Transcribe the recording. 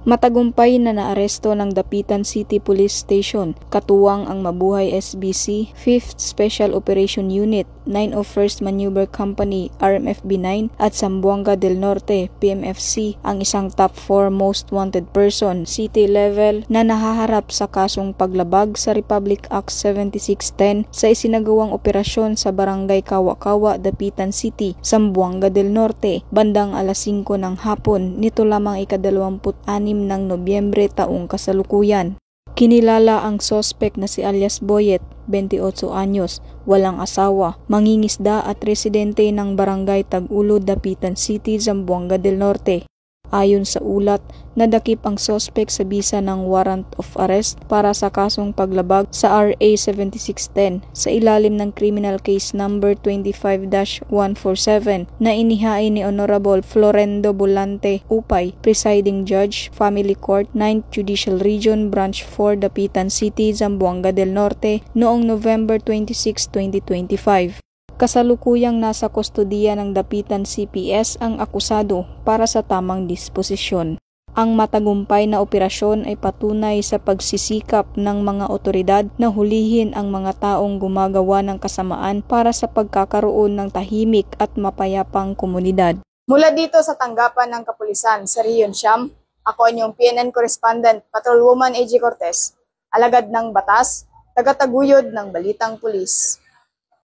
Matagumpay na naaresto ng Dapitan City Police Station, katuwang ang Mabuhay SBC, 5th Special Operation Unit, 901st Maneuver Company, RMFB-9 at Zamboanga del Norte, PMFC, ang isang top 4 most wanted person, city level, na nahaharap sa kasong paglabag sa Republic Act 7610 sa isinagawang operasyon sa Barangay Kawa-Kawa, Dapitan City, Zamboanga del Norte, bandang alas 5 ng hapon, nito lamang ika-26 ng Nobyembre taong kasalukuyan. Kinilala ang sospek na si alias Boyet, 28 anyos, walang asawa, mangingisda at residente ng Barangay Tag-Ulo, Dapitan City, Zamboanga del Norte. Ayon sa ulat, nadakip ang sospek sa bisa ng warrant of arrest para sa kasong paglabag sa RA 7610 sa ilalim ng criminal case number 25-147 na inihain ni Honorable Florendo Bolante Upay, Presiding Judge, Family Court, 9th Judicial Region, Branch 4, Dapitan City, Zamboanga del Norte noong November 26, 2025. Kasalukuyang nasa kustodiya ng Dapitan CPS ang akusado para sa tamang disposisyon. Ang matagumpay na operasyon ay patunay sa pagsisikap ng mga otoridad na hulihin ang mga taong gumagawa ng kasamaan para sa pagkakaroon ng tahimik at mapayapang komunidad. Mula dito sa tanggapan ng kapulisan sa Rion Siam, ako inyong PNN Correspondent Patrolwoman AG Cortez, alagad ng batas, tagataguyod ng Balitang Pulis.